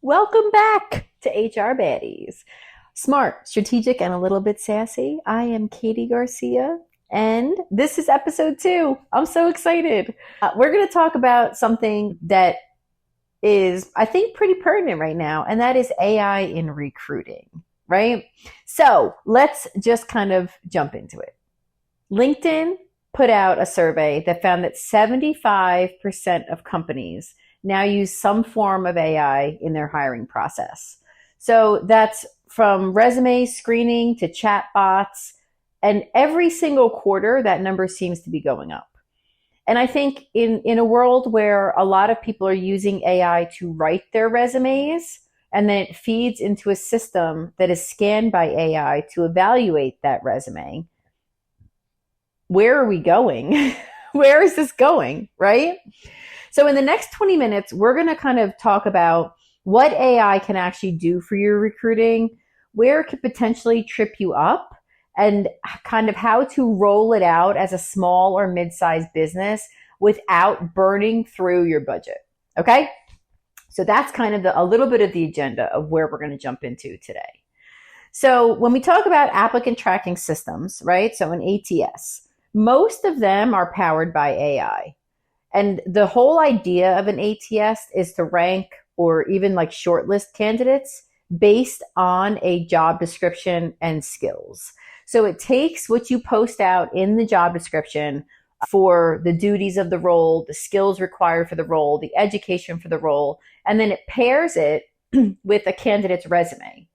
Welcome back to HR Baddies. Smart, strategic, and a little bit sassy. I am Katie Garcia, and this is episode 2. I'm so excited. We're going to talk about something that is, I think, pretty pertinent right now, and that is AI in recruiting, right? So let's just kind of jump into it. LinkedIn put out a survey that found that 75% of companies now use some form of AI in their hiring process. So that's from resume screening to chatbots. And every single quarter, that number seems to be going up. And I think in a world where a lot of people are using AI to write their resumes, and then it feeds into a system that is scanned by AI to evaluate that resume, where are we going? Where is this going, right? So in the next 20 minutes, we're going to kind of talk about what AI can actually do for your recruiting, where it could potentially trip you up, and kind of how to roll it out as a small or mid-sized business without burning through your budget. Okay? So that's kind of a little bit of the agenda of where we're going to jump into today. So when we talk about applicant tracking systems, right? So an ATS, most of them are powered by AI. And the whole idea of an ATS is to rank or even like shortlist candidates based on a job description and skills. So it takes what you post out in the job description for the duties of the role, the skills required for the role, the education for the role, and then it pairs it with a candidate's resume.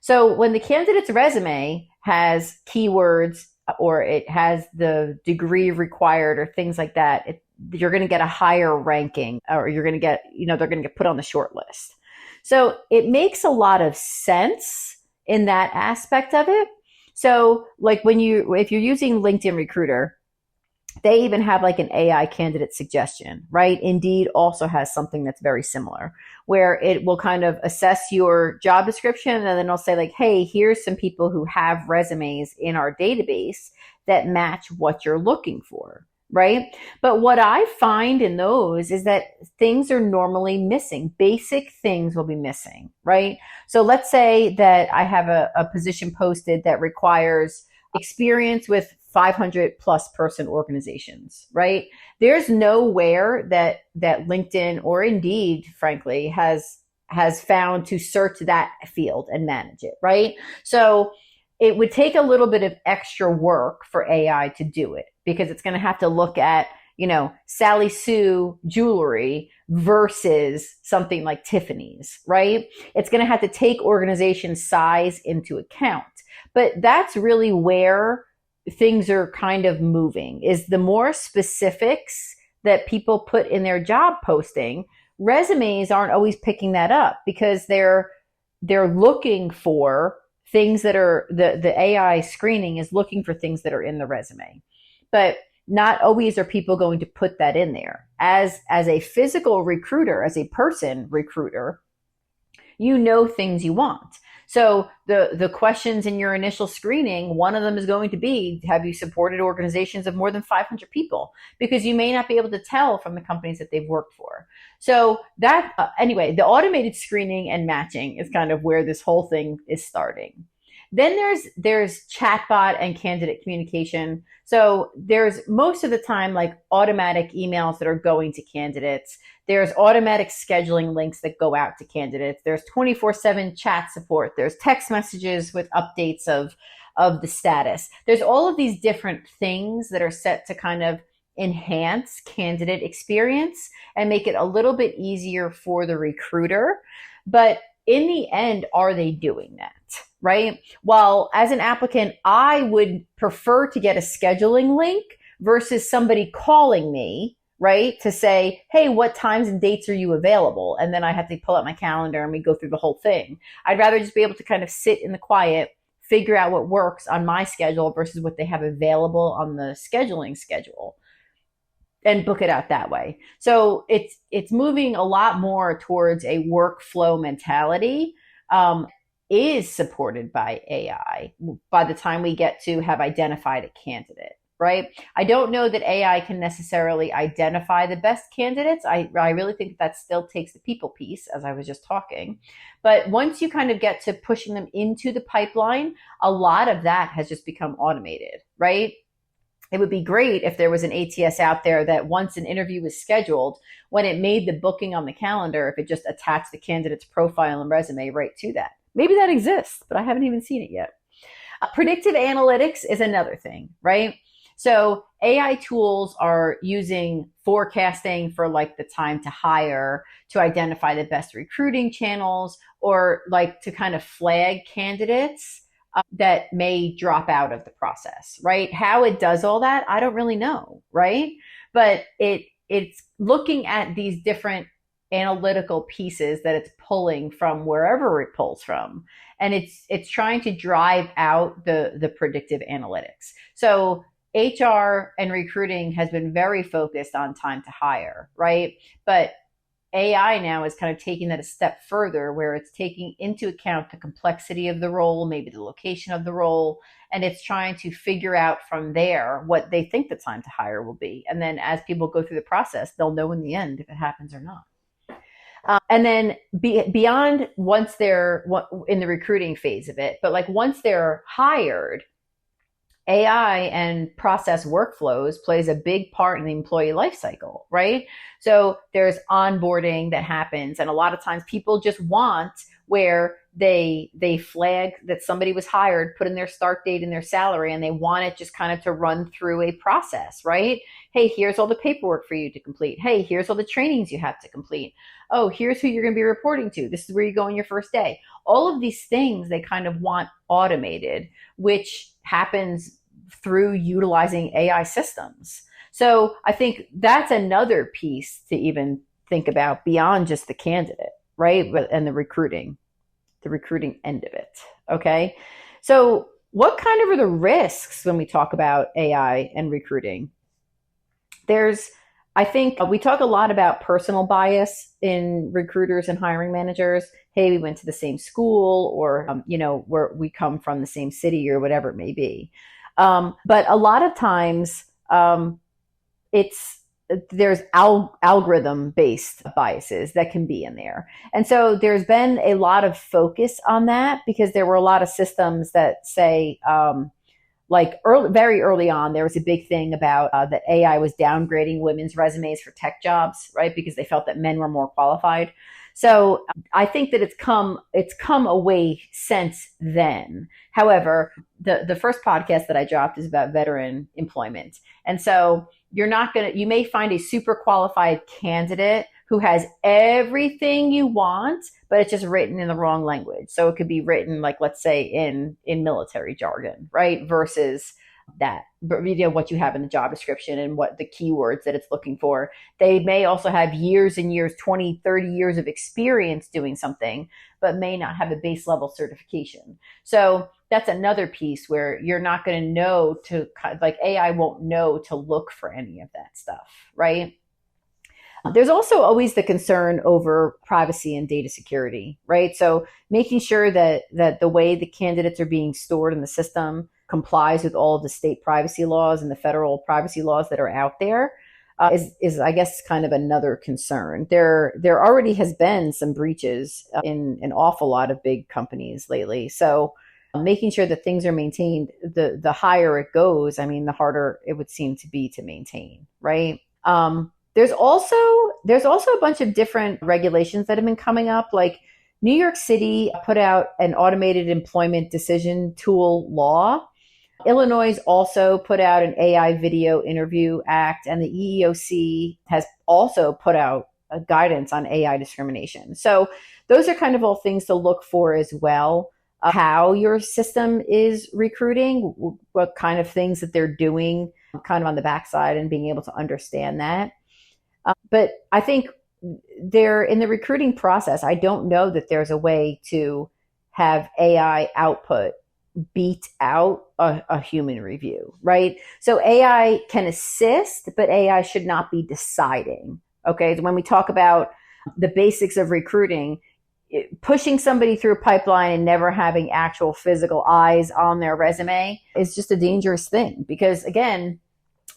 So when the candidate's resume has keywords or it has the degree required or things like that, you're going to get a higher ranking, or you're going to get, they're going to get put on the short list. So it makes a lot of sense in that aspect of it. So like if you're using LinkedIn Recruiter, they even have like an AI candidate suggestion, right? Indeed also has something that's very similar where it will kind of assess your job description and then it'll say like, hey, here's some people who have resumes in our database that match what you're looking for. Right? But what I find in those is that things are normally missing. Basic things will be missing, right? So let's say that I have a position posted that requires experience with 500 plus person organizations, right? There's nowhere that LinkedIn or Indeed, frankly, has found to search that field and manage it, right? So it would take a little bit of extra work for AI to do it because it's going to have to look at, Sally Sue jewelry versus something like Tiffany's, right? It's going to have to take organization size into account. But that's really where things are kind of moving, is the more specifics that people put in their job posting, resumes aren't always picking that up because they're looking for things that are the AI screening is looking for things that are in the resume. But not always are people going to put that in there. As a physical recruiter, as a person recruiter, things you want. So the questions in your initial screening, one of them is going to be, have you supported organizations of more than 500 people? Because you may not be able to tell from the companies that they've worked for. So that, anyway, the automated screening and matching is kind of where this whole thing is starting. Then there's chatbot and candidate communication. So there's most of the time like automatic emails that are going to candidates. There's automatic scheduling links that go out to candidates. There's 24/7 chat support. There's text messages with updates of the status. There's all of these different things that are set to kind of enhance candidate experience and make it a little bit easier for the recruiter. But in the end, are they doing that? Right? Well, as an applicant, I would prefer to get a scheduling link versus somebody calling me, right, to say, hey, what times and dates are you available? And then I have to pull out my calendar and we go through the whole thing. I'd rather just be able to kind of sit in the quiet, figure out what works on my schedule versus what they have available on the scheduling schedule and book it out that way. So it's moving a lot more towards a workflow mentality. Is supported by AI by the time we get to have identified a candidate, right? I don't know that AI can necessarily identify the best candidates. I really think that still takes the people piece, as I was just talking. But once you kind of get to pushing them into the pipeline, a lot of that has just become automated, right? It would be great if there was an ATS out there that once an interview was scheduled, when it made the booking on the calendar, if it just attached the candidate's profile and resume right to that. Maybe that exists, but I haven't even seen it yet. Predictive analytics is another thing, right? So AI tools are using forecasting for like the time to hire to identify the best recruiting channels, or like to kind of flag candidates that may drop out of the process, right? How it does all that, I don't really know, right? But it's looking at these different analytical pieces that it's pulling from wherever it pulls from, and it's trying to drive out the predictive analytics. So HR and recruiting has been very focused on time to hire, right? But AI now is kind of taking that a step further, where it's taking into account the complexity of the role, maybe the location of the role, and it's trying to figure out from there what they think the time to hire will be. And then as people go through the process, they'll know in the end if it happens or not. And then beyond, once they're in the recruiting phase of it, but like once they're hired, AI and process workflows plays a big part in the employee life cycle, right? So there's onboarding that happens, and a lot of times people just want where they flag that somebody was hired, put in their start date and their salary, and they want it just kind of to run through a process, right? Hey, here's all the paperwork for you to complete. Hey, here's all the trainings you have to complete. Oh, here's who you're going to be reporting to. This is where you go on your first day. All of these things they kind of want automated, which happens through utilizing AI systems. So I think that's another piece to even think about beyond just the candidate, right? And the recruiting end of it. Okay. So what kind of are the risks when we talk about AI and recruiting? I think we talk a lot about personal bias in recruiters and hiring managers. Hey, we went to the same school, or, we come from the same city, or whatever it may be. But a lot of times, there's algorithm-based biases that can be in there. And so there's been a lot of focus on that, because there were a lot of systems that say, very early on, there was a big thing about that AI was downgrading women's resumes for tech jobs, right? Because they felt that men were more qualified. So I think that it's come away since then. However, the first podcast that I dropped is about veteran employment. And so you may find a super qualified candidate who has everything you want, but it's just written in the wrong language. So it could be written, like, let's say in military jargon, right? Versus that, but what you have in the job description and what the keywords that it's looking for. They may also have years and years, 20, 30 years of experience doing something, but may not have a base level certification. So that's another piece where you're not going to know AI won't know to look for any of that stuff, right? There's also always the concern over privacy and data security, right? So making sure that the way the candidates are being stored in the system complies with all of the state privacy laws and the federal privacy laws that are out there is I guess kind of another concern. There already has been some breaches in an awful lot of big companies lately. So making sure that things are maintained, the higher it goes, the harder it would seem to be to maintain, right? There's also a bunch of different regulations that have been coming up. Like New York City put out an automated employment decision tool law. Illinois also put out an AI Video Interview Act, and the EEOC has also put out a guidance on AI discrimination. So those are kind of all things to look for as well. How your system is recruiting, what kind of things that they're doing kind of on the backside, and being able to understand that. But I think in the recruiting process, I don't know that there's a way to have AI output beat out a human review, right? So AI can assist, but AI should not be deciding. Okay, so when we talk about the basics of recruiting, pushing somebody through a pipeline and never having actual physical eyes on their resume is just a dangerous thing, because again,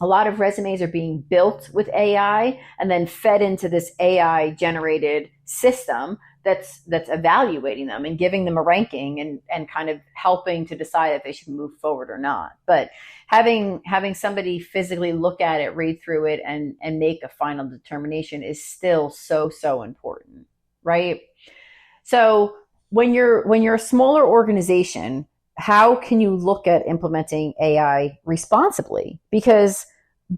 a lot of resumes are being built with AI and then fed into this AI generated system that's evaluating them and giving them a ranking and kind of helping to decide if they should move forward or not. But having somebody physically look at it, read through it, and make a final determination is still so important, right? So when you're a smaller organization, how can you look at implementing AI responsibly? Because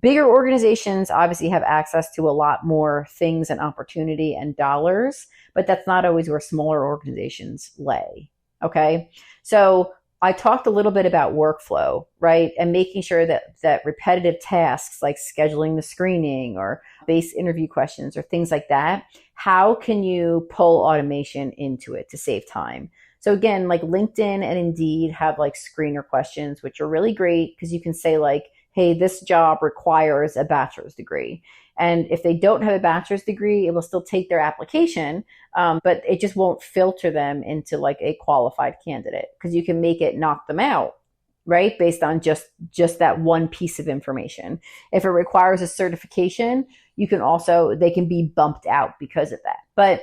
bigger organizations obviously have access to a lot more things and opportunity and dollars, but that's not always where smaller organizations lay. Okay. So I talked a little bit about workflow, right? And making sure that repetitive tasks like scheduling the screening or base interview questions or things like that, how can you pull automation into it to save time? So again, like LinkedIn and Indeed have like screener questions, which are really great because you can say like, hey, this job requires a bachelor's degree. And if they don't have a bachelor's degree, it will still take their application, but it just won't filter them into like a qualified candidate because you can make it knock them out, right? Based on just that one piece of information. If it requires a certification, they can be bumped out because of that. But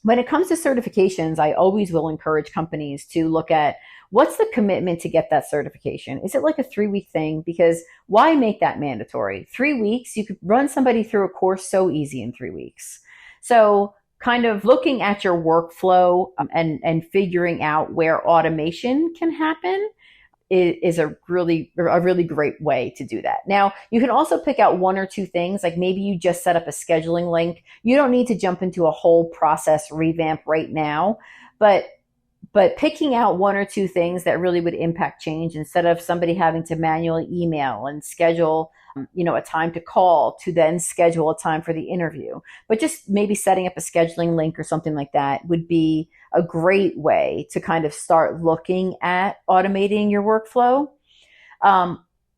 when it comes to certifications, I always will encourage companies to look at what's the commitment to get that certification. Is it like a 3-week thing? Because why make that mandatory? 3 weeks, you could run somebody through a course so easy in 3 weeks. So kind of looking at your workflow and figuring out where automation can happen is a really great way to do that. Now, you can also pick out 1 or 2 things, like maybe you just set up a scheduling link. You don't need to jump into a whole process revamp right now, but picking out 1 or 2 things that really would impact change instead of somebody having to manually email and schedule, a time to call to then schedule a time for the interview. But just maybe setting up a scheduling link or something like that would be a great way to kind of start looking at automating your workflow.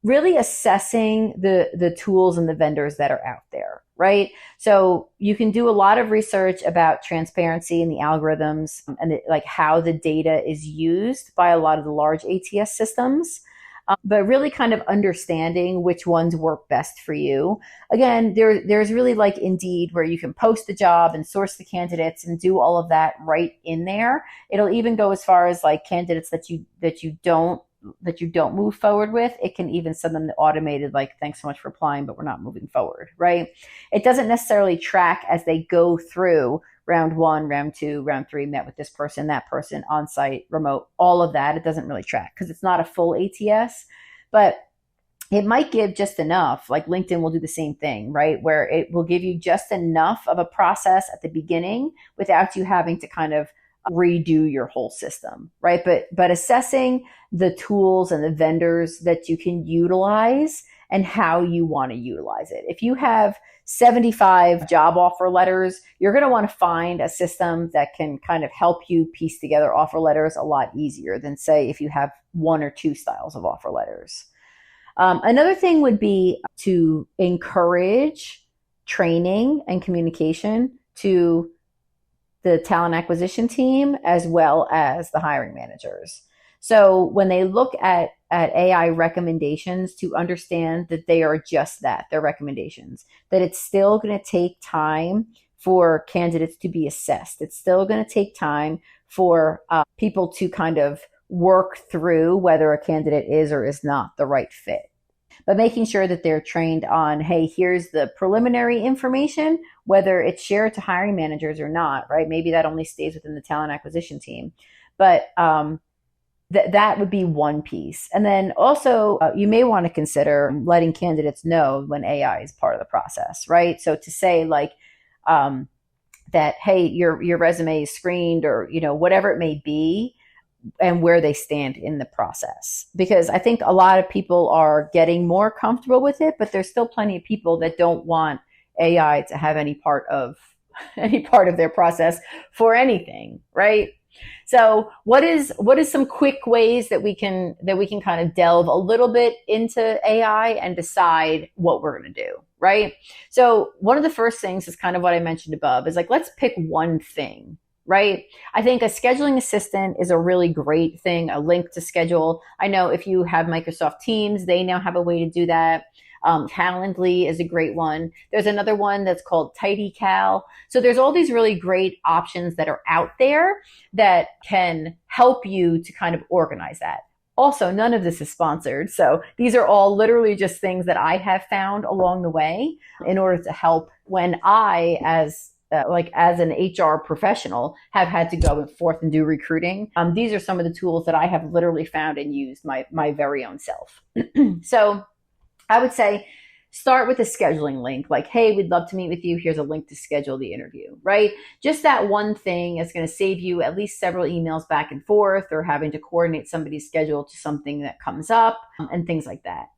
Really assessing the tools and the vendors that are out there, right? So you can do a lot of research about transparency and the algorithms and like how the data is used by a lot of the large ATS systems, but really kind of understanding which ones work best for you. Again, there's really like Indeed where you can post the job and source the candidates and do all of that right in there. It'll even go as far as like candidates that you don't move forward with, it can even send them the automated, like, thanks so much for applying, but we're not moving forward, right? It doesn't necessarily track as they go through round 1, round 2, round 3, met with this person, that person, on-site, remote, all of that. It doesn't really track because it's not a full ATS, but it might give just enough. Like LinkedIn will do the same thing, right? Where it will give you just enough of a process at the beginning without you having to kind of redo your whole system, right? But assessing the tools and the vendors that you can utilize and how you want to utilize it. If you have 75 job offer letters, you're going to want to find a system that can kind of help you piece together offer letters a lot easier than, say, if you have 1 or 2 styles of offer letters. Another thing would be to encourage training and communication to the talent acquisition team as well as the hiring managers. So when they look at AI recommendations, to understand that they are just that, they're recommendations, that it's still going to take time for candidates to be assessed. It's still going to take time for people to kind of work through whether a candidate is or is not the right fit. But making sure that they're trained on, hey, here's the preliminary information, whether it's shared to hiring managers or not, right? Maybe that only stays within the talent acquisition team. But that would be one piece. And then also you may want to consider letting candidates know when AI is part of the process, right? So to say like that, hey, your resume is screened or, whatever it may be, and where they stand in the process. Because I think a lot of people are getting more comfortable with it, but there's still plenty of people that don't want AI to have any part of their process for anything, right? So what is some quick ways that we can kind of delve a little bit into AI and decide what we're going to do, right? So one of the first things is kind of what I mentioned above, is like, let's pick one thing, right? I think a scheduling assistant is a really great thing, a link to schedule. I know if you have Microsoft Teams, they now have a way to do that. Calendly is a great one. There's another one that's called TidyCal. So there's all these really great options that are out there that can help you to kind of organize that. Also, none of this is sponsored. So these are all literally just things that I have found along the way in order to help when I, as an HR professional, have had to go forth and do recruiting. These are some of the tools that I have literally found and used my very own self. So I would say start with a scheduling link, like, hey, we'd love to meet with you. Here's a link to schedule the interview, right? Just that one thing is going to save you at least several emails back and forth, or having to coordinate somebody's schedule to something that comes up and things like that.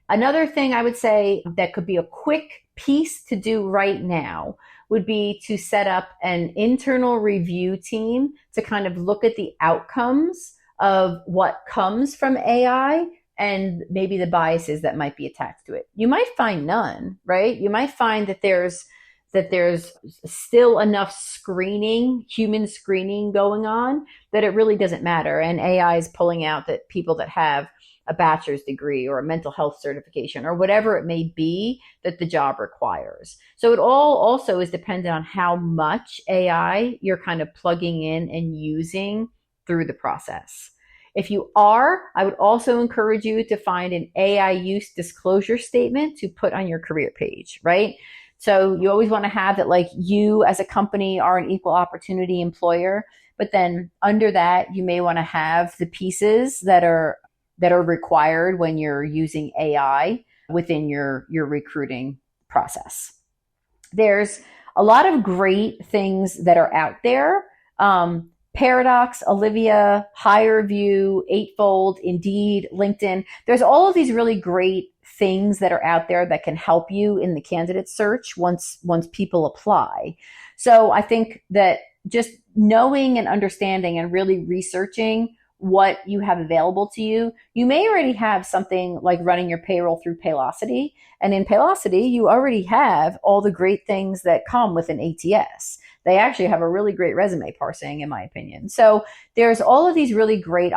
Another thing I would say that could be a quick piece to do right now would be to set up an internal review team to kind of look at the outcomes of what comes from AI and maybe the biases that might be attached to it. You might find none, right? You might find that there's still enough screening, human screening going on, that it really doesn't matter. And AI is pulling out that people that have a bachelor's degree or a mental health certification or whatever it may be that the job requires. So it all also is dependent on how much AI you're kind of plugging in and using through the process. If you are, I would also encourage you to find an AI use disclosure statement to put on your career page, right? So you always want to have that, like, you as a company are an equal opportunity employer, but then under that, you may want to have the pieces that are required when you're using AI within your recruiting process. There's a lot of great things that are out there. Paradox, Olivia, HireVue, Eightfold, Indeed, LinkedIn. There's all of these really great things that are out there that can help you in the candidate search once people apply. So I think that just knowing and understanding and really researching what you have available to you. You may already have something like running your payroll through Paylocity. And in Paylocity, you already have all the great things that come with an ATS. They actually have a really great resume parsing, in my opinion. So there's all of these really great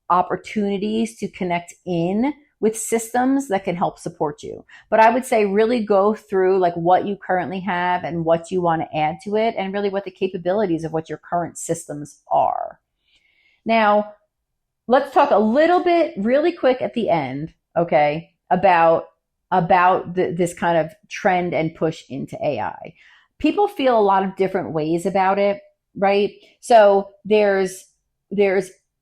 opportunities to connect in with systems that can help support you. But I would say really go through like what you currently have and what you want to add to it, and really what the capabilities of what your current systems are. Now, let's talk a little bit really quick at the end, okay, about this kind of trend and push into AI. People feel a lot of different ways about it, right? So there's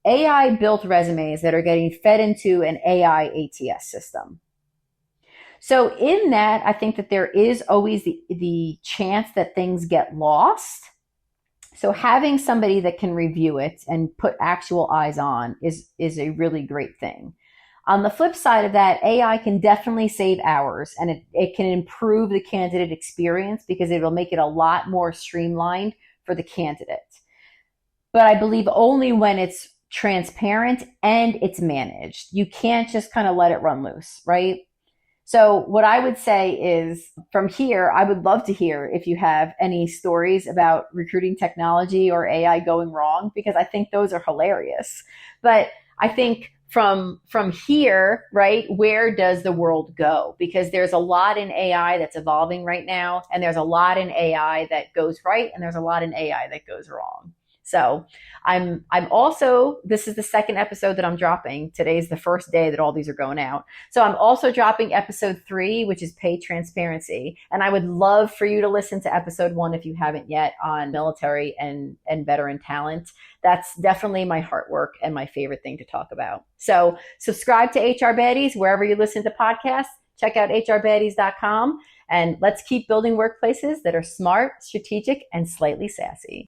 AI built resumes that are getting fed into an AI ATS system. So in that, I think that there is always the chance that things get lost. So having somebody that can review it and put actual eyes on is a really great thing. On the flip side of that, AI can definitely save hours, and it can improve the candidate experience because it will make it a lot more streamlined for the candidate. But I believe only when it's transparent and it's managed. You can't just kind of let it run loose, right? So what I would say is, from here, I would love to hear if you have any stories about recruiting technology or AI going wrong, because I think those are hilarious. But I think from here, right, where does the world go? Because there's a lot in AI that's evolving right now, and there's a lot in AI that goes right, and there's a lot in AI that goes wrong. So I'm also, this is the second episode that I'm dropping. Today's the first day that all these are going out. So I'm also dropping episode 3, which is pay transparency. And I would love for you to listen to episode 1 if you haven't yet, on military and veteran talent. That's definitely my heart work and my favorite thing to talk about. So subscribe to HR Baddies wherever you listen to podcasts. Check out hrbaddies.com, and let's keep building workplaces that are smart, strategic, and slightly sassy.